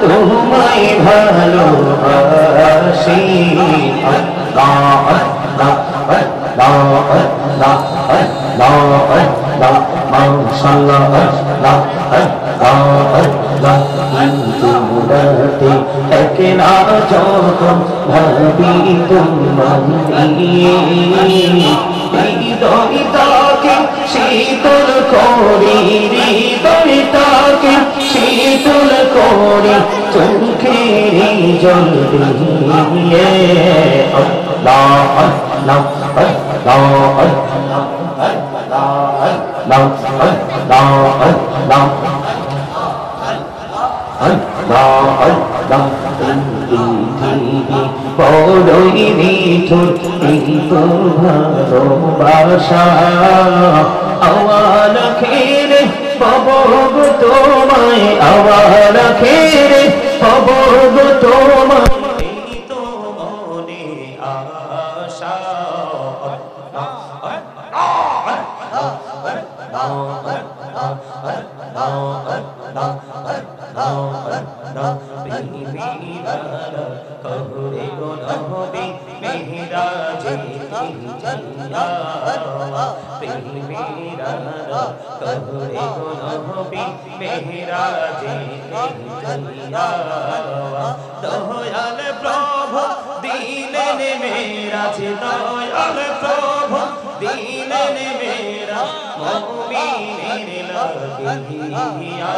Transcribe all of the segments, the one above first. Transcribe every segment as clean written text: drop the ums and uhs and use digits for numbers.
তোমায় ভালোবাসি আল্লাহ আল্লাহ আল্লাহ আল্লাহ আল্লাহ আল্লাহ মাশাআল্লাহ আল্লাহ আল্লাহ আল্লাহ কিন্তু রাতে একলা যখন ভাবি তোমায় হৃদয়টাকে শীতল করি হৃদয়টাকে শীতল করি চোখের জল দিয়ে আল্লাহ আল্লাহ আল্লাহ আল্লাহ বড়ই মিঠুর এই তো ভালোবাসা আওয়াল খেরে পাবো তোমায় আওয়াল খেরে পাবো তোমায় এই তো মনে আশা দয়াল প্রভু দিলেন মেরাজ দয়াল প্রভু দিলেন মেরাজ মুমিনের লাগিয়া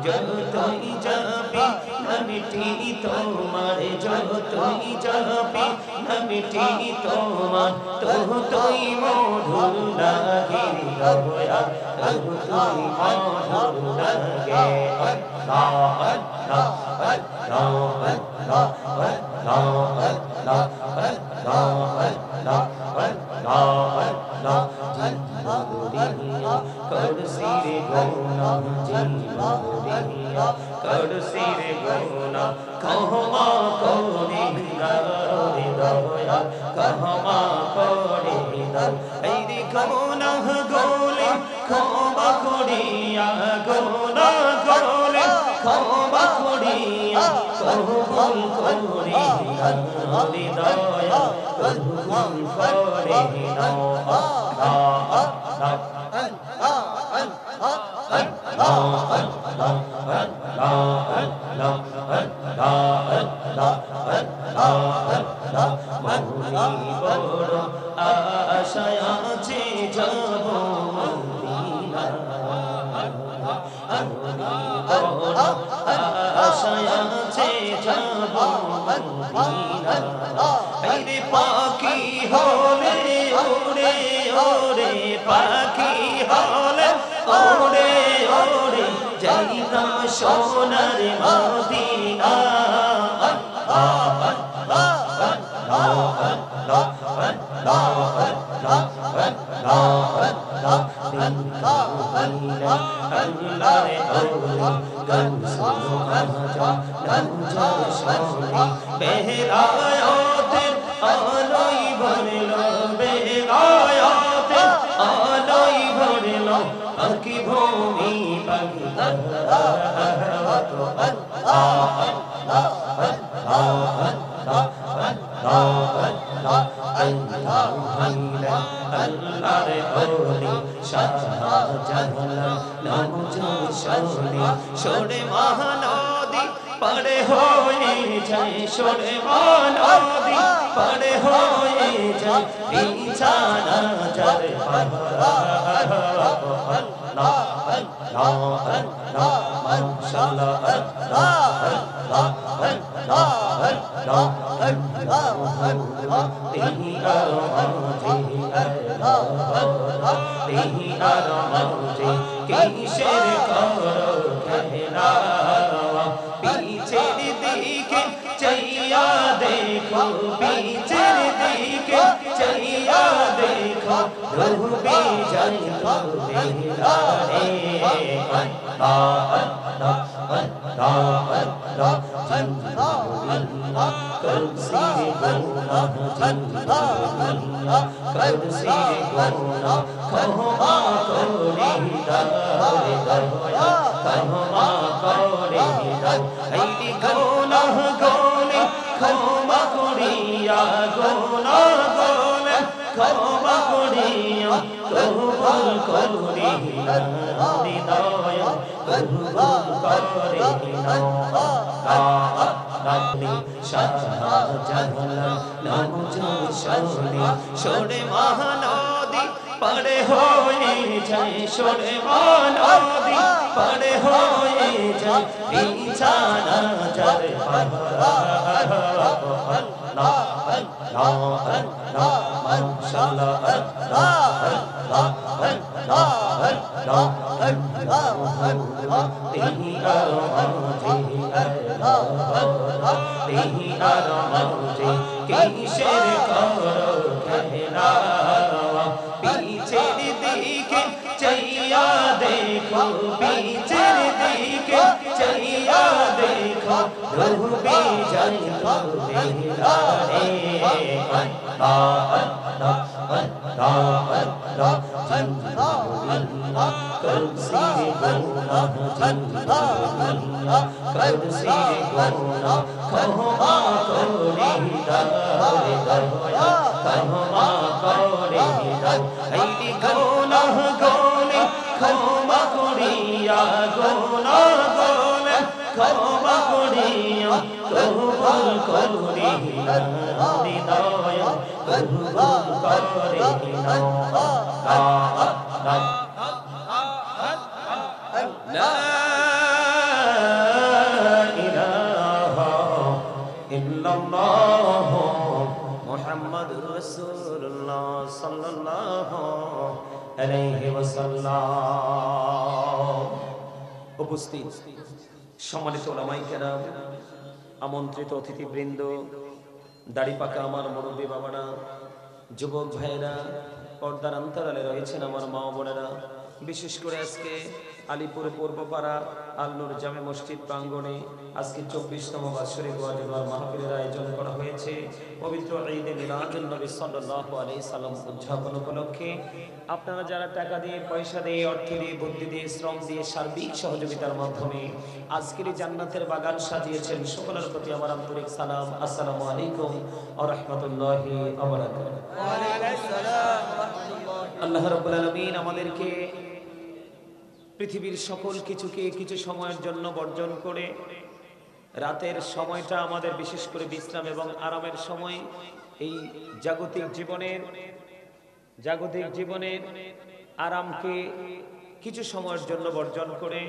যতই যাবে নামটি তোমার যতই যাবে নামটি তোমার ততই মধুর লাগে দয়া ততই মধুর লাগে আল্লাহ আল্লাহ আল্লাহ আল্লাহ আল্লাহ আল্লাহ আল্লাহ করসিরে গোনা জীবরিয়া করসিরে গোনা কহমা করে রে দয়া কহমা করে দাও এই রে গোনা গোলে ক্ষমা করিয়া গোনা গোলে ক্ষমা করিয়া কবুল করিয়া রে দয়া কবুল করে দাও আশায় আছে যাব আশায় আছে যাব রে পাখি হলে ওরে ওরে পাখি হলে ওরে ওরে যাইতাম সোনার মদিনা বেলায়েতের আলোয় ভরলো বেলায়েতের আলোয় ভরলো পাখি ভূমি পাখি আল্লাহর ওলি শাহজালাল নাম জোশনি সরে মহানদী পড়ে হয়ে যায় সুরমা নদী পড়ে হয়ে যায় বিছানা যার কিসের করো খেলা পিছের দিকে চাইয়া দেখো পিছের দিকে চাইয়া দেখো ডুবে যায় বেলা রে সোরে মহানদী পড়ে হয়ে যায় সোরে মহানদী পড়ে হয়ে যায় বিছানা যার কিসের করো খেলা পিছের দিকে চাইয়া দেখো পিছের দিকে চাইয়া দেখো ডুবে যায় বেলা রে মুহাম্মাদুর রাসূলুল্লাহ সাল্লাল্লাহু আলাইহি ওয়াসাল্লাম। উপস্থিত সম্মানিত উলামায়ে কেরাম, আমন্ত্রিত অতিথিবৃন্দ, দাড়ি পাকা আমার মুরব্বী বাবারা, যুবক ভাইয়েরা, পর্দার অন্তরালে রয়েছেন আমার মা বোনেরা, বিশেষ করে আজকে আলিপুর পূর্বপাড়া আল নূর জামে মসজিদ প্রাঙ্গণে আজকে 24তম বাৎসরিক ওয়াজিফার মাহফিলের আয়োজন করা হয়েছে। পবিত্র ঈদে মিলাদুন নবী সাল্লাল্লাহু আলাইহি সাল্লাম উদযাপন উপলক্ষে আপনারা যারা টাকা দিয়ে, পয়সা দিয়ে, অর্থ দিয়ে, বুদ্ধি দিয়ে, শ্রম দিয়ে, সার্বিক সহযোগিতার মাধ্যমে আজকের জান্নাতের বাগান সাজিয়েছেন, সকলের প্রতি আমার আন্তরিক সালাম। আসসালামু আলাইকুম ওয়া রাহমাতুল্লাহি ওয়া বারাকাতুহু। ওয়া আলাইকুম আসসালাম ওয়া রাহমাতুল্লাহ। আল্লাহ রাব্বুল আলামিন আমাদেরকে পৃথিবীর সকল কিছুকে কিছু সময়ের জন্য বর্জন করে রাতের সময়টা আমাদের বিশেষ করে বিশ্রাম এবং আরামের সময়, এই জাগতিক জীবনের আরামকে কিছু সময়ের জন্য বর্জন করে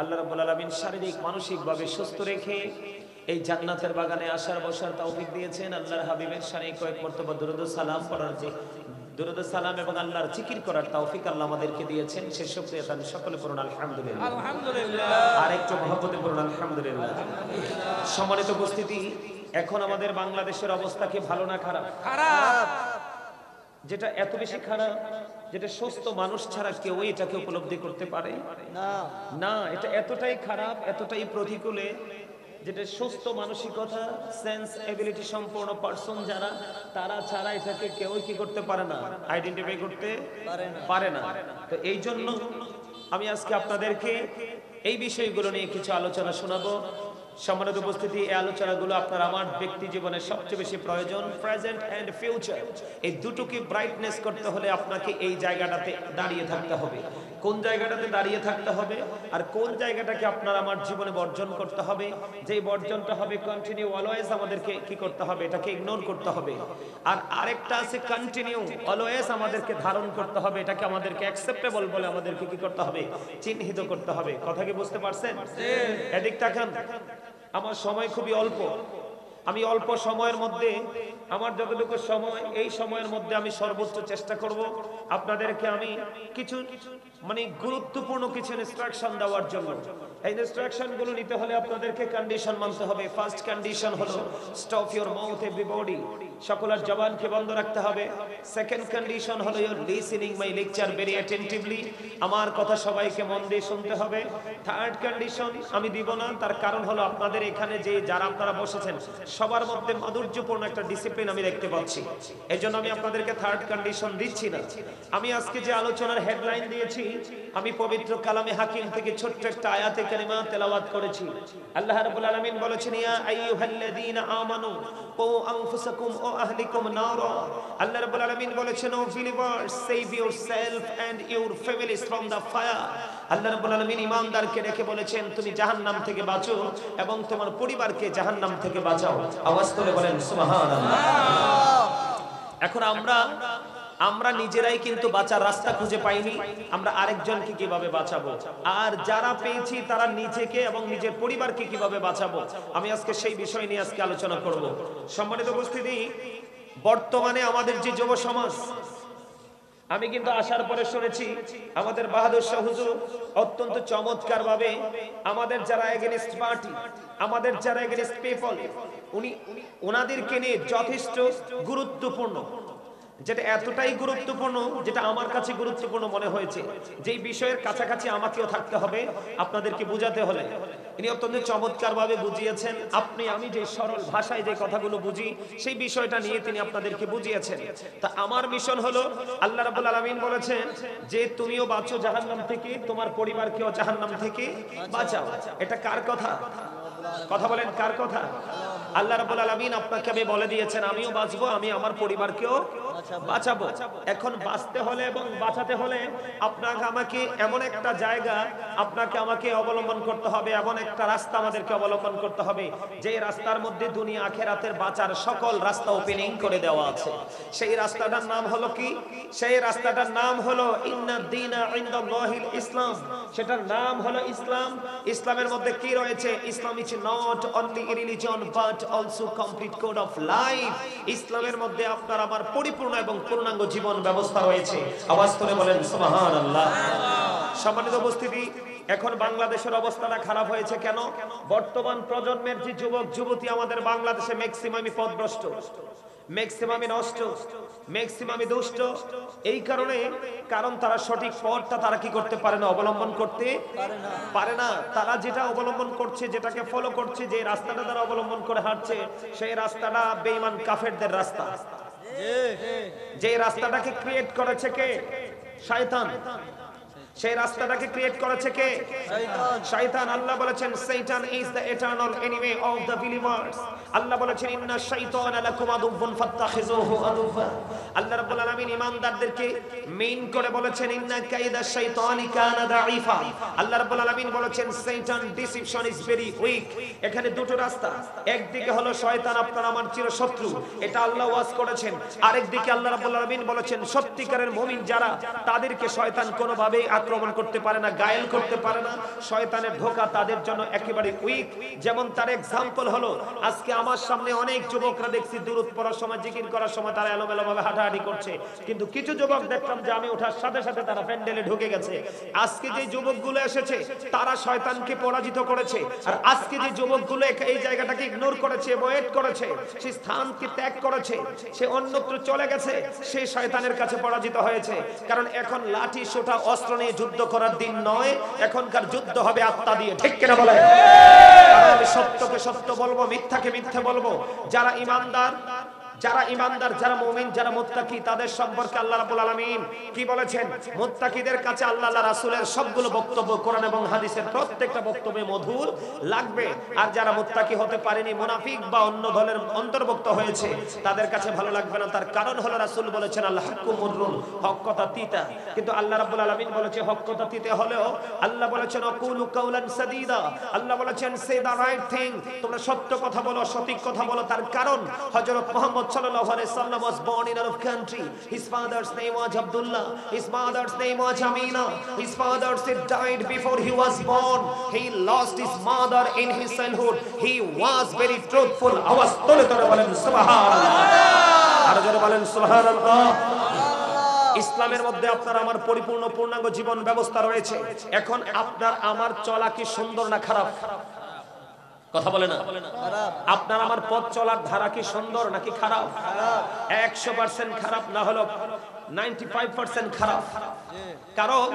আল্লাহ রাব্বুল আলামিন শারীরিক মানসিকভাবে সুস্থ রেখে এই জান্নাতের বাগানে আসার বসার তৌফিক দিয়েছেন। আল্লাহর হাবিবের শানে কয়েক মর্তবা দুরূদ ও সালাম পড়ার যে দুরূদ ও সালাম এবং আল্লাহর জিকির করার তৌফিক আল্লাহ আমাদেরকে দিয়েছেন। সে শুকরিয়া তার সকলে পড়ুন আলহামদুলিল্লাহ, আলহামদুলিল্লাহ, আর একটু মহব্বতে পড়ুন আলহামদুলিল্লাহ। সম্মানিত উপস্থিতি, এখন আমাদের বাংলাদেশের অবস্থা কি ভালো না খারাপ? খারাপ। যেটা এত বেশি খারাপ যেটা সুস্থ মানুষ ছাড়া কেউ এটাকে উপলব্ধি করতে পারে না। এটা এতটাই খারাপ, এতটাই প্রতিকূলে, যেটা সুস্থ মানসিকতা, সেন্স এবিলিটি সম্পূর্ণ পারসন যারা, তারা ছাড়া এটাকে কেউ কি করতে পারে না, আইডেন্টিফাই করতে পারে না। তো এই জন্য আমি আজকে আপনাদেরকে এই বিষয়গুলো নিয়ে কিছু আলোচনা শোনাবো। সম্মানিত উপস্থিতি, এই আলোচনাগুলো আপনার আমার ব্যক্তি জীবনের সবচেয়ে বেশি প্রয়োজন। প্রেজেন্ট এন্ড ফিউচার, এই দুটোকে ব্রাইটনেস করতে হলে আপনাকে এই জায়গাটাতে দাঁড়িয়ে থাকতে হবে। কোন জায়গাটাতে দাঁড়িয়ে থাকতে হবে আর কোন জায়গাটাকে আপনার আমার জীবনে বর্জন করতে হবে, যেই বর্জনটা হবে কন্টিনিউ অলওয়েজ আমাদেরকে কি করতে হবে, এটাকে ইগনোর করতে হবে। আর আরেকটা আছে কন্টিনিউ অলওয়েজ আমাদেরকে ধারণ করতে হবে, এটাকে আমাদেরকে অ্যাকসেপ্টেবল বলে আমাদেরকে কি করতে হবে, চিহ্নিত করতে হবে। কথা কি বুঝতে পারছেন? এদিক তাকান, আমার সময় খুবই অল্প। আমি অল্প সময়ের মধ্যে আমার যতটুকু সময়, এই সময়ের মধ্যে আমি সর্বোচ্চ চেষ্টা করব আপনাদেরকে আমি কিছু গুরুত্বপূর্ণ কিছু ইনস্ট্রাকশন দেওয়ার জন্য। এই ইনস্ট্রাকশন গুলো নিতে হলে আপনাদেরকে কন্ডিশন মানতে হবে। ফার্স্ট কন্ডিশন হলো স্টপ ইওর মাউথ এভরিবডি, সকলের জবানকে বন্ধ রাখতে হবে। সেকেন্ড কন্ডিশন হলো your listening my lecture very attentively, আমার কথা সবাইকে মন দিয়ে শুনতে হবে। থার্ড কন্ডিশন আমি দিব না, তার কারণ হলো আপনাদের এখানে যে যারা আপনারা বসেছেন সবার মধ্যে মাধুর্যপূর্ণ একটা ডিসিপ্লিন আমি দেখতে পাচ্ছি, এজন্য আমি আপনাদেরকে থার্ড কন্ডিশন দিচ্ছি না। আমি আজকে যে আলোচনার হেডলাইন দিয়েছি, আমি পবিত্র কালামে হাকিম থেকে ছোট্ট একটা আয়াতে কারিমা তেলাওয়াত করেছি। আল্লাহ রাব্বুল আলামিন বলেছেন, ইয়া আইয়ুহাল্লাযীনা আমানু কু আনফুসাকুম ওয়া আহলিকুম নারা। আল্লাহ রাব্বুল আলামিন বলেছেন, O believers, save yourself and your families from the fire. আল্লাহ রাব্বুল আলামিন ঈমানদারকে রেখে বলেছেন, তুমি জাহান্নাম থেকে বাঁচো এবং তোমার পরিবারকে জাহান্নাম থেকে বাঁচাও। আওয়াজ করে বলেন সুবহানাল্লাহ। এখন আমরা নিজেরাই কিন্তু বাঁচার রাস্তা খুঁজে পাইনি, আমরা আরেকজনকে কিভাবে বাঁচাবো, আর যারা পেয়েছি তারা নিজেকে এবং নিজের পরিবারকে কিভাবে বাঁচাবো, আমি আজকে সেই বিষয় নিয়ে আজকে আলোচনা করব। সম্মানিত উপস্থিতি, বর্তমানে আমাদের যে যুব সমাজ, আমি কিন্তু আসার পরে শুনেছি আমাদের বাহাদুর শাহ হুজুর অত্যন্ত চমৎকার ভাবে আমাদের যারা এগেইনস্ট পার্টি, আমাদের যারা এগেইনস্ট পিপল, ওনাদেরকে নিয়ে যথেষ্ট গুরুত্বপূর্ণ, যেটা এতটাই গুরুত্বপূর্ণ, যেটা আমার কাছে গুরুত্বপূর্ণ মনে হয়েছে, যেই বিষয়ের কাছাকাছি আমাকেও থাকতে হবে আপনাদেরকে বুঝাতে হলে। ইনি অত্যন্ত চমৎকার ভাবে বুঝিয়েছেন। আমি যে সরল ভাষায় যে কথাগুলো বুঝি সেই বিষয়টা নিয়ে তিনি আপনাদেরকে বুঝিয়েছেন। তা আমার মিশন হলো, আল্লাহ রাব্বুল আলামিন বলেছেন যে তুমিও বাঁচো জাহান্নাম থেকে, তোমার পরিবারকেও জাহান্নাম থেকে বাঁচাও। এটা কার কথা? কথা বলেন, কার কথা? আল্লাহ রাব্বুল আলামিন আপনাকে আমি বলে দিয়েছেন, আমিও বাঁচবো, আমি আমার পরিবারকেও বাঁচাবো। এখন বাঁচতে হলে এবং বাঁচাতে হলে আপনাকে আমাকে এমন একটা জায়গা, আপনাকে আমাকে অবলম্বন করতে হবে, এমন একটা রাস্তা আমাদেরকে অবলম্বন করতে হবে যে রাস্তার মধ্যে দুনিয়া আখিরাতের বাঁচার সকল রাস্তা ওপেনিং করে দেওয়া আছে। সেই রাস্তাটার নাম হলো কি? সেই রাস্তাটার নাম হলো ইন্নাদ দীনা ইনদাল্লাহিল ইসলাম। সেটার নাম হলো ইসলাম। ইসলামের মধ্যে কি রয়েছে? Islam is not only a religion but also complete code of life. ইসলামের মধ্যে আপনার আমার পরিপূর্ণ এবং পূর্ণাঙ্গ জীবন ব্যবস্থা রয়েছে। আওয়াজ করে বলেন সুবহানাল্লাহ। সম্মানিত উপস্থিতি, এখন বাংলাদেশের অবস্থাটা খারাপ হয়েছে কেন? বর্তমান প্রজন্মের যে যুবক যুবতী আমাদের বাংলাদেশে ম্যাক্সিমামই পথভ্রষ্ট, ম্যাক্সিমামই নষ্ট, ম্যাক্সিমামই দুষ্ট। এই কারণ তারা সঠিক পথটা তারা কি করতে পারে না, অবলম্বন করতে পারে না। তারা যেটা অবলম্বন করছে, যেটাকে ফলো করছে, যে রাস্তাটা তারা অবলম্বন করে হাঁটছে, সেই রাস্তাটা বেঈমান কাফেরদের রাস্তা। যে রাস্তাটাকে ক্রিয়েট করেছে কে? শয়তান। সেই রাস্তাটাকে ক্রিয়েট করেছে কে? শয়তান। আল্লাহ বলেছেন শয়তান is the eternal enemy of the believers. আল্লাহ বলেছেন ইন্না শাইতানা লাকুম আদুউন ফাত্তাখিযুহু আদুওয়া। আল্লাহ রাব্বুল আলামিন ঈমানদারদেরকে মেইন করে বলেছেন ইন্না কাইদা শাইতানি কানা দাঈফা। আল্লাহ রাব্বুল আলামিন বলেছেন শয়তান ডিসিপশন ইজ ভেরি উইক। এখানে দুটো রাস্তা, একদিকে হলো শয়তান আপনার আমার চিরশত্রু, এটা আল্লাহ ওয়াজ করেছেন। আরেকদিকে আল্লাহ রাব্বুল আলামিন বলেছেন সত্যিকারের মুমিন যারা, তাদেরকে শয়তান কোনোভাবেই আক্রমণ করতে পারে না, গায়েল করতে পারে না। শয়তানের ধোঁকা তাদের জন্য একেবারে উইক। যেমন তার এক্সাম্পল হলো, আজকে আমার সামনে অনেক যুবকরা দেখছি দুরূদ পড়ার সময়, জিকির করার সময় তারা এলোমেলো ভাবে হাঁটাহাঁটি করছে, কিন্তু কিছু যুবক দেখলাম যে আমি ওঠার সাথে সাথে তারা প্যান্ডেলে ঢুকে গেছে। আজকে যে যুবকগুলো এসেছে তারা শয়তানকে পরাজিত করেছে, আর আজকে যে যুবকগুলো এই জায়গাটাকে ইগনোর করেছে, অ্যাভয়েড করেছে, সেই স্থানকে ত্যাগ করেছে, সে অন্যত্র চলে গেছে, সে শয়তানের কাছে পরাজিত হয়েছে। কারণ এখন লাঠি সোটা অস্ত্র নিয়ে যুদ্ধ করার দিন নয়, এখনকার যুদ্ধ হবে আত্মা দিয়ে। ঠিক কিনা বলেন? আমি সত্যকে সত্য বলবো, মিথ্যাকে মিথ্যা বলবো। যারা ঈমানদার, যারা ঈমানদার, যারা মুমিন, যারা মুত্তাকি, তাদের সম্পর্কে আল্লাহ রাব্বুল আলামিন কি বলেছেন? মুত্তাকিদের কাছে আল্লাহ রাসূলের সবগুলো বক্তব্য, কোরআন এবং হাদিসের প্রত্যেকটা বক্তব্যে মধুর লাগবে। আর যারা মুত্তাকি হতে পারেনি, মুনাফিক বা অন্য দলের অন্তর্ভুক্ত হয়েছে, তাদের কাছে ভালো লাগবে না। তার কারণ হলো রাসূল বলেছেন আল হাক্কু মুররুন, হক কথা তিতা। কিন্তু আল্লাহ রাব্বুল আলামিন বলেছে হক কথা তিতা হলেও আল্লাহ বলেছেন আকুলু কাওলান সাদীদা, আল্লাহ বলেছেন সে দা রাইট থিং, তোমরা সত্য কথা বলো, সঠিক কথা বলো। তার কারণ হযরত মুহাম্মদ সাল্লাল্লাহু আলাইহি সাল্লাম was born in Arab country. His father's name was Abdullah, his mother's name was Amina. His father died before he was born. He lost his mother in his childhood. He was very truthful. আওয়াজ তোলে তোলে বলেন সুবহানাল্লাহ, আর জোরে বলেন সুবহানাল্লাহ। ইসলামের মধ্যে আপনার আমার পরিপূর্ণ পূর্ণাঙ্গ জীবন ব্যবস্থা রয়েছে। এখন আপনার আমার চলা কি সুন্দর না খারাপ? কথা বলে না। আপনার আমার পথ চলার ধারা কি সুন্দর নাকি খারাপ? 100% খারাপ, না হলো 95% খারাপ। কারণ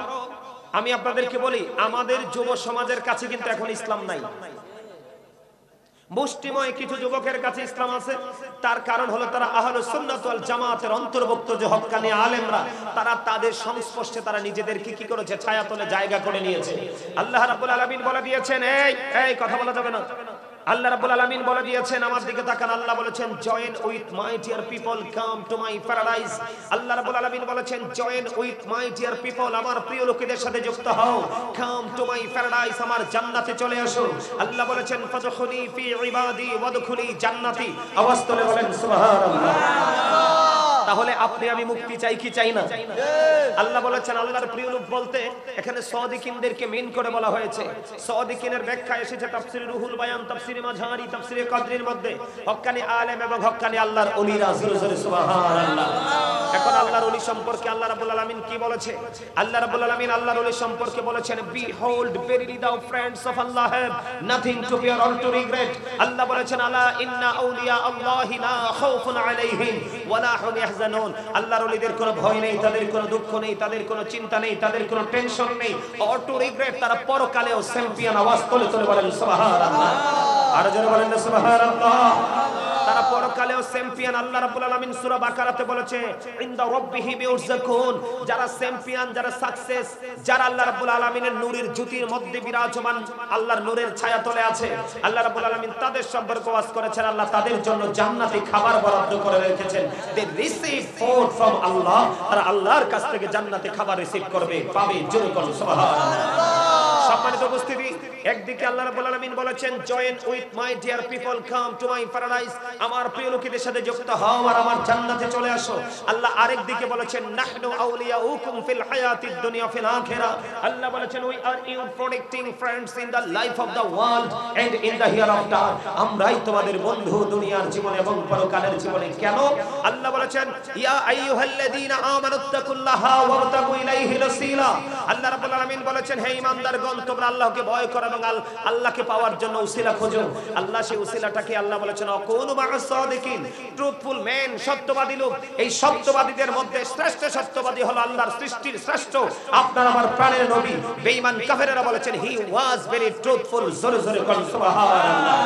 আমি আপনাদেরকে বলি, আমাদের যুব সমাজের কাছে কিন্তু এখন ইসলাম নাই। মুষ্টিময় কিছু যুবকের কাছে ইসলাম আছে। তার কারণ হলো তারা আহলুস সুন্নাত ওয়াল জামাতের অন্তর্ভুক্ত যে হক্কানি আলেমরা, তারা তাদের সংস্পর্শে তারা নিজেদেরকে কি করেছে? ছায়াতলে জায়গা করে নিয়েছে। আল্লাহ রাব্বুল আলামিন বলে দিয়েছেন, এই কথা বলা যাবে না। আল্লাহ রাব্বুল আলামিন বলে দিয়েছেন, আমার দিকে তাকান, আল্লাহ বলেছেন join with my dear people, come to my paradise. আল্লাহ রাব্বুল আলামিন বলেছেন join with my dear people, আমার প্রিয় লোকেদের সাথে যুক্ত হও, কাম টু মাই প্যারাডাইস, আমার জান্নাতে চলে আসো। আল্লাহ বলেছেন ফাদখুলি ফি ইবাদি ওয়াদখুলি জান্নাতি। আওয়াজ তোলে বলেন সুবহানাল্লাহ। তাহলে আপনি আমি মুক্তি চাই কি চাই না? আল্লাহ বলেছেন, আল্লাহর প্রিয় লোক বলতে এখানে সাদিকিনদেরকে মেন করে বলা হয়েছে। সাদিকিনের ব্যাখ্যা এসেছে তাফসীর রুহুল বায়ান, তাফসীর মাঝারি, তাফসীর কদরির মধ্যে। হক্কানি আলেম এবং হক্কানি আল্লাহর ওলিরা, জোরে জোরে সুবহানাল্লাহ। এখন আল্লাহর ওলি সম্পর্কে আল্লাহ রাব্বুল আলামিন কি বলেছে? আল্লাহ রাব্বুল আলামিন আল্লাহর ওলি সম্পর্কে বলেছেন behold verily thou friends of Allah have nothing to fear or to regret। আল্লাহ বলেছেন আলা ইন্না আউলিয়া আল্লাহি লা খাউফুন আলাইহিম ওয়া লা হুম ইয়াহজানুন। আল্লাহর ওলিদের কোনো ভয় নেই, তাদের কোনো দুঃখ নেই, তাদের কোনো চিন্তা নেই, তাদের কোনো টেনশন নেই, or to regret। তারা পরকালেও চ্যাম্পিয়ন। আওয়াজ তোলে তোলে বলেন সুবহানাল্লাহ, আর জোরে বলেন সুবহানাল্লাহ। তারা পরকালেও চ্যাম্পিয়ন। আল্লাহ রাব্বুল আলামিন সূরা বাকারাতে বলেছে ইনদা রাব্বিহি বিউরযাকুন, যারা চ্যাম্পিয়ন, যারা সাকসেস, যারা আল্লাহ রাব্বুল আলামিনের নূরের জ্যোতির মধ্যে বিরাজমান, আল্লাহর নূরের ছায়া তলে আছে, আল্লাহ রাব্বুল আলামিন তাদের সম্পর্কে ওয়াজ করেছেন আল্লাহ তাদের জন্য জান্নাতি খাবার বরাদ্দ করে রেখেছেন। দে রিসিভ ফুড ফ্রম আল্লাহ, আর আল্লাহর কাছ থেকে জান্নাতি খাবার রিসিভ করবে, পাবে। জোরে বলুন সুবহানাল্লাহ। সম্মানিত উপস্থিতি, একদিকে আল্লাহ রাব্বুল আলামিন বলেছেন join with my dear people, come to my paradise, আমার প্রিয় লোকেদের সাথে যুক্ত হও আর আমার জান্নাতে চলে আসো। আল্লাহ আরেক দিকে বলেছেন নাহনু আউলিয়াউকুম ফিল হায়াতিদ দুনিয়া ফিল আখিরা। আল্লাহ বলেছেন we are your protecting friends in the life of the world and in the hereafter. আমরাই তোমাদের বন্ধু দুনিয়ার জীবনে এবং পরকালের জীবনে। কেন? আল্লাহ বলেছেন ইয়া আইয়ুহাল্লাযীনা আমানুত্তাকুল্লাহা ওয়াবতাগু ইলাইহিল ওসিলা। আল্লাহ রাব্বুল আলামিন বলেছেন হে ঈমানদারগণ, তোমরা আল্লাহকে ভয় করো এবং আল্লাহকে পাওয়ার জন্য উসিলা খোঁজো। আল্লাহ সেই উসিলাটাকে আল্লাহ বলেছেন অকুনু মা'আস সাদিকিন, ট্রুথফুল ম্যান, সত্যবাদী লোক। এই সত্যবাদীদের মধ্যে শ্রেষ্ঠ সত্যবাদী হলো আল্লাহর সৃষ্টির শ্রেষ্ঠ আপনার আমার প্রাণের নবী। বেঈমান কাফেররা বলেছেন হি ওয়াজ ভেরি ট্রুথফুল। জোরে জোরে বলুন সুবহানাল্লাহ।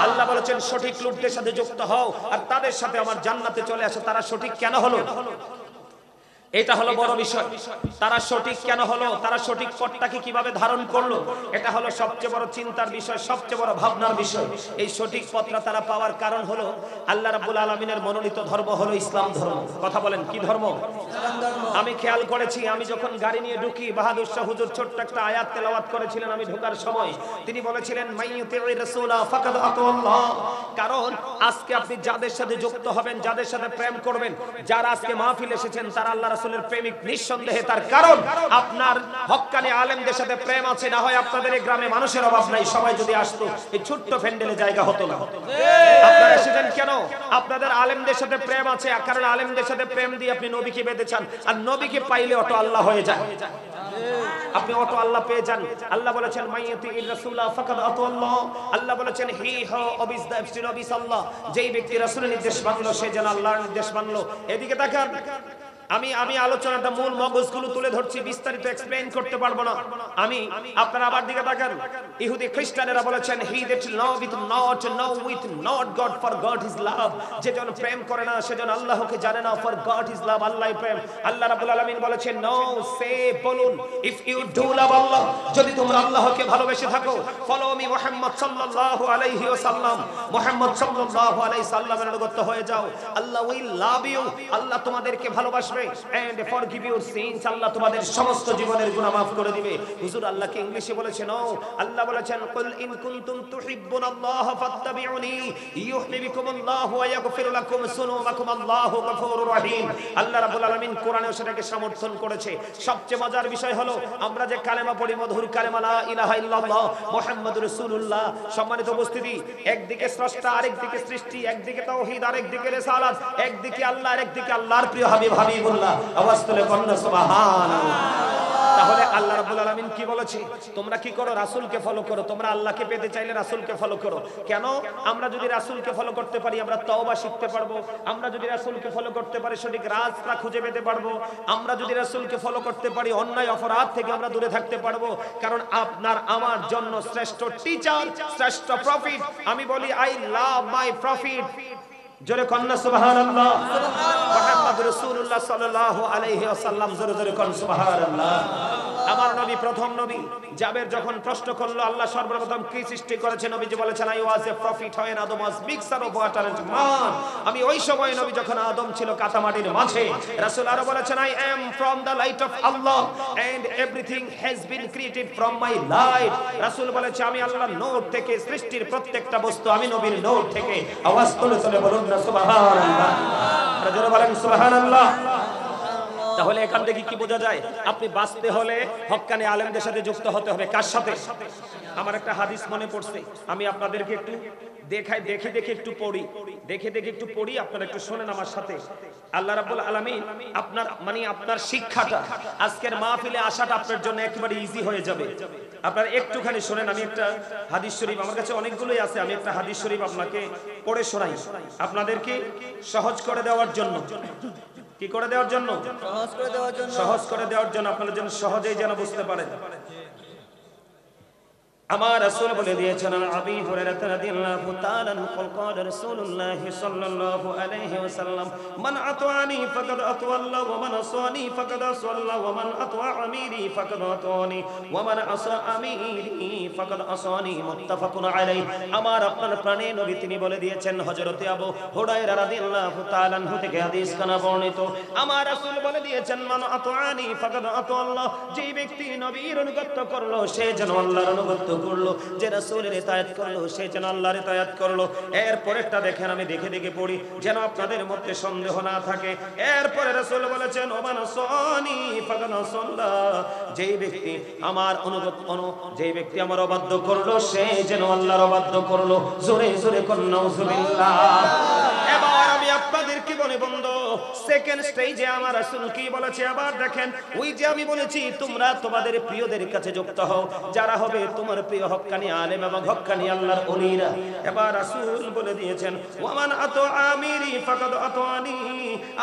আল্লাহ বলেছেন সঠিক লোকদের সাথে যুক্ত হও আর তাদের সাথে আমার জান্নাতে চলে আসো। তারা সঠিক কেন হলো? এটা হলো বড় বিষয়। তারা সঠিক কেন হলো? তারা সঠিক পথটাকে কিভাবে ধারণ করলো? এটা হলো সবচেয়ে বড় চিন্তার বিষয়, সবচেয়ে বড় ভাবনার বিষয়। এই সঠিক পথটা তারা পাওয়ার কারণ হলো আল্লাহ রাব্বুল আলামিনের মনোনীত ধর্ম হলো ইসলাম ধর্ম। কথা বলেন কি ধর্ম? আমি খেয়াল করেছি, আমি যখন গাড়ি নিয়ে ঢুকি, বাহাদুর শাহ হুজুর ছোট্ট একটা আয়াত তেলাওয়াত করেছিলেন আমি ঢোকার সময়। তিনি বলেছিলেন মাইয়ুতির রাসূলা ফাকাদ আতাল্লাহ। কারণ আজকে আপনি যাদের সাথে যুক্ত হবেন, যাদের সাথে প্রেম করবেন, যারা আজকে মাহফিল এসেছেন, তারা আল্লাহ রাসূলের প্রেমিক নিঃসন্দেহে। তার কারণ আপনার হক্কানি আলেমদের সাথে প্রেম আছে। না হয় আপনাদের এই গ্রামে মানুষের অভাব নাই, সবাই যদি আসতো এই ছোট্ট প্যান্ডেলে জায়গা হতো না। আপনারা এসেছেন কেন? আপনাদের আলেমদের সাথে প্রেম আছে, কারণ আলেমদের সাথে প্রেম দিয়ে আপনি নবীকে পেতে চান, আর নবীকে পাইলে অটো আল্লাহ হয়ে যায়। আপনি অটো আল্লাহ পেয়ে যান। আল্লাহ বলেছেন মাইয়ুতির রাসূলা ফাকাদ আতাল্লাহ। আল্লাহ বলেছেন হি হো অবিস দ্য আল্লাহ, যেই ব্যক্তি রাসূলের নির্দেশ মানলো সে যেন আল্লাহর নির্দেশ মানলো। এদিকে তাকান, আমি আলোচনাটা মূল মগজগুলো তুলে ধরছি, বিস্তারিত এক্সপ্লেইন করতে পারবো না। আপনারা আবার দিকে তাকান। ইহুদি খ্রিস্টানেরা বলেছেন he that loveth not knoweth not God, for God is love। যে জন প্রেম করে না সেজন আল্লাহকে জানে না, for God is love, আল্লাহই প্রেম। আল্লাহ রাব্বুল আলামিন বলেছেন নো, সে বলুন, ইফ ইউ ডু লাভ আল্লাহ, যদি তোমরা আল্লাহকে ভালোবেসে থাকো, ফলো মি মুহাম্মদ সাল্লাল্লাহু আলাইহি ওয়াসাল্লাম, মুহাম্মদ সাল্লাল্লাহু আলাইহি সাল্লামের অনুগত হয়ে যাও, আল্লাহ উইল লাভ ইউ, আল্লাহ তোমাদেরকে ভালোবাসবে, and forgive your sins, আল্লাহ তোমাদের সমস্ত জীবনের গুনাহ maaf করে দিবে। হুজুর আল্লাহকে ইংলিশে বলেছেন ও, আল্লাহ বলেছেন কুল ইন কুনতুম তুহিব্বুনাল্লাহ ফাত্তাবিউনি ইউহিব্বুকুমুল্লাহু ওয়া ইয়াগফির লাকুম যুনুবাকুম, আল্লাহু গফুরুর রহিম। আল্লাহ রাব্বুল আলামিন কোরআনেও সেটাকে সমর্থন করেছে। সবচেয়ে মজার বিষয় হলো আমরা যে কালেমা পড়ি, মধুর কালেমা লা ইলাহা ইল্লাল্লাহ মুহাম্মাদুর রাসূলুল্লাহ, সম্মানিত উপস্থিতি, একদিকে স্রষ্টা, আরেকদিকে সৃষ্টি, একদিকে তাওহীদ, আরেকদিকে রিসালাত, একদিকে আল্লাহ, আরেকদিকে আল্লাহর প্রিয় হাবিব হাবিবুল্লাহ। আওয়াজ তুলে বলুন সুবহানাল্লাহ। তাহলে আল্লাহ রাব্বুল আলামিন কি বলেছে? তোমরা কি করো? রাসূলকে ফলো করো। তোমরা আল্লাহকে পেতে চাইলে রাসূলকে ফলো করো। কেন? আমরা যদি রাসূলকে ফলো করতে পারি আমরা তওবা শিখতে পারবো। আমরা যদি রাসূলকে ফলো করতে পারি সঠিক রাস্তা খুঁজে পেতে পারবো। আমরা যদি রাসূলকে ফলো করতে পারি অন্যায় অপরাধ থেকে আমরা দূরে থাকতে পারবো। কারণ আপনার আমার জন্য শ্রেষ্ঠ টিচার, শ্রেষ্ঠ প্রফিট, আমি বলি আই লাভ মাই প্রফিট। জোরে কন্না সুবহানাল্লাহ। মুহাম্মদ রাসূলুল্লাহ সাল্লাল্লাহু আলাইহি ওয়াসাল্লাম, জোরে জোরে কন সুবহানাল্লাহ। আমার নবী প্রথম নবী। জাবের যখন প্রশ্ন করলো আল্লাহ সর্বপ্রথম কি সৃষ্টি করেছে, নবীজি বলেছেন I was A profit when Adam was mixture of water and man। আমি ওই সময় নবী যখন আদম ছিল কাদামাটির মাঝে। রাসূল আরো বলেছেন I am from the light of Allah and everything has been created from my light। রাসূল বলেছে আমি আল্লাহর নূর থেকে, সৃষ্টির প্রত্যেকটা বস্তু আমি নবীর নূর থেকে। আওয়াজ তুলে তুলে বলুন না সুবহানাল্লাহ। আপনারা বলেন সুবহানাল্লাহ। তাহলে এখান থেকে কি বোঝা যায়? আপনি বাঁচতে হলে হক্কানি আলেমদের সাথে যুক্ত হতে হবে। কার সাথে? আমার একটা হাদিস মনে পড়ছে, আমি আপনাদেরকে একটু দেখে একটু পড়ি, আপনারা একটু শোনেন আমার সাথে। আল্লাহ রাব্বুল আলামিন আপনার শিক্ষাটা, আজকের মাহফিলে আসাটা আপনার জন্য একেবারে ইজি হয়ে যাবে। আপনারা একটুখানি শোনেন। আমি একটা হাদিস শরীফ, আমার কাছে অনেকগুলোই আছে, আমি একটা হাদিস শরীফ আপনাকে পড়ে শোনাই, আপনাদেরকে সহজ করে দেওয়ার জন্য। কি করে দেওয়ার জন্য? সহজ করে দেওয়ার জন্য, আপনারা যেন সহজেই যেন বুঝতে পারেন। আমার রাসূল বলে দিয়েছেন আবি হুরায়রা রাদিয়াল্লাহু তাআলা আনহু قال رسول الله صلى الله عليه وسلم من اطاعني فقد اطاع الله ومن عصاني فقد عصى الله ومن اطاع اميري فقد اطاعني ومن عصى اميري فقد عصاني متفق عليه। আমার আপনার প্রাণে নবী তিনি বলে দিয়েছেন, হযরতে আবু হুরায়রা রাদিয়াল্লাহু তাআলা আনহু থেকে হাদিস কানা বর্ণিত। আমার রাসূল বলে দিয়েছেন মান আতাআনি ফাকাদ আতা আল্লাহ, যে ব্যক্তি নবীর অনুগত করলো সে যেন আল্লাহর অনুগত করলো, যে রাসূলের ইতায়াত করলো সে যেন আল্লাহর ইতায়াত করলো। এরপরেরটা দেখেন, আমি দেখে দেখে পড়ি যেন আপনাদের মধ্যে সন্দেহ না থাকে। এরপরে রাসূল বলেছেন ওমান সানি ফাকাদ সাল্লা, যেই ব্যক্তি আমার যেই ব্যক্তি আমার অবাধ্য করলো সে যেন আল্লাহর অবাধ্য করলো। জোরে জোরে কোন নাউজুবিল্লাহ। এবার আমি আপনাদেরকে বলি বন্ধু, সেকেন্ড স্টেজে আমার রাসূল কি বলেছে আবার দেখেন। ওই যে আমি বলেছি তোমরা তোমাদের প্রিয়দের কাছে যুক্ত হও, যারা হবে তোমার প্রিয় হক্কানি আলেম এবং হক্কানি আল্লাহর ওলিরা। এবার রাসূল বলে দিয়েছেন ওয়ামান আতা আমিরি ফাকাদ আতানি,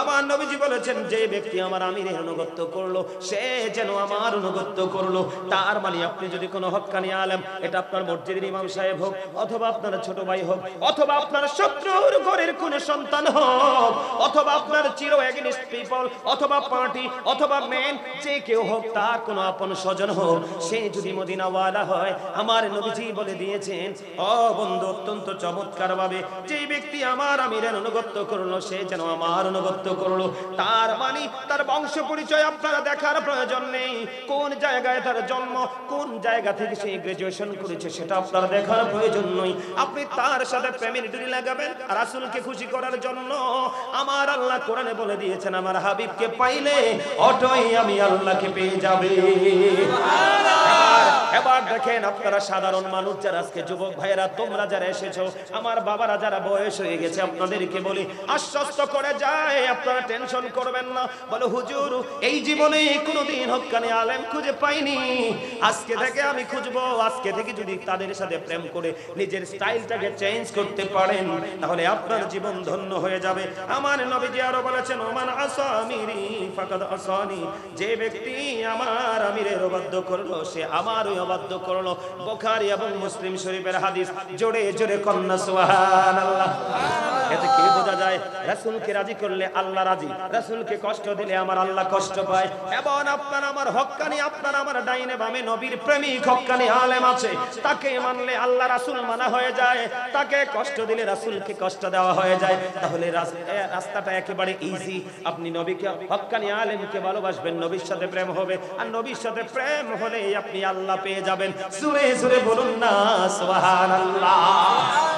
আমার নবীজি বলেছেন যে ব্যক্তি আমার আমিরের অনুগত করলো সে যেন আমার অনুগত করলো। তার মানে আপনি যদি কোনো হক্কানি আলেম, এটা আপনার মসজিদের ইমাম সাহেব হোক, অথবা আপনার ছোট ভাই হোক, অথবা আপনার শত্রুর ঘরের কোন সন্তান হোক, অথবা আপনার চিরো এগেইনস্ট পিপল, অথবা পার্টি, অথবা মেন, যে কেউ হোক, তার কোনো আপন স্বজন হোক, সে যদি মদিনাওয়ালা হয়, আমার নবীজি বলে দিয়েছেন ও বন্ধু অত্যন্ত চমৎকার ভাবে, যে ব্যক্তি আমার আমিরের অনুগত করলো সে যেন আমার অনুগত করলো। তার মানে তার বংশ পরিচয় আপনারা দেখার প্রয়োজন নেই, কোন জায়গায় তার জন্ম, কোন জায়গা থেকে সে গ্রাজুয়েশন করেছে সেটা আপনারা দেখার প্রয়োজন নয়। আপনি তার সাথে প্রেমের ডুরি লাগাবেন রাসূলকে খুশি করার জন্য। আমার আল্লাহ কোরআনে বলে দিয়েছেন আমার হাবিবকে পাইলে অটোই আমি আল্লাহকে পেয়ে যাবে। এবার দেখেন আপনারা সাধারণ মানুষ যারা আজকে যুবক ভাইয়েরা তোমরা যারা এসেছো, আমার বাবারা যারা বয়স হয়ে গেছে, আপনাদেরকে বলি আশ্বস্ত করে যায় আপনারা টেনশন করবেন না। বলো হুজুর এই জীবনে কোনোদিন হক্কানি আলেম খুঁজে পাইনি, আজকে থেকে আমি খুঁজবো। আজকে থেকে যদি তাদের সাথে প্রেম করে নিজের স্টাইলটাকে চেঞ্জ করতে পারেন তাহলে আপনার জীবন ধন্য হয়ে যাবে। আমার নবীজি আরো বলেছেন ওমান আসামিরি ফাকাদ আসানি, যে ব্যক্তি আমার আমিরের অবাধ্য করলো সে আমারই অবাধ্য করলো। বুখারী এবং মুসলিম শরীফের হাদিস। জোরে জোরে কন্যা সুবহানাল্লাহ। এতে কি বোঝা যায়? রাসূলকে রাজি করলে আল্লাহ রাজি, রাসূলকে কষ্ট দিলে আমার আল্লাহ কষ্ট পায়। এবং আপনার আমার হক্কানি, আপনার আমার ডাইনে বামে নবীর প্রেমিক হক্কানি আলেম আছে, তাকে মানলে আল্লাহ রাসূল মানা হয়ে যায়, তাকে কষ্ট দিলে রাসূলকে কষ্ট দেওয়া হয়ে যায়। তাহলে রাস্তাটা একেবারে ইজি। আপনি নবীকে হক্কানি আলেমকে ভালোবাসবেন, নবীর সাথে প্রেম হবে, আর নবীর সাথে প্রেম হলে আপনি আল্লাহ পেয়ে যাবেন। জোরে জোরে বলুন না সুবহানাল্লাহ।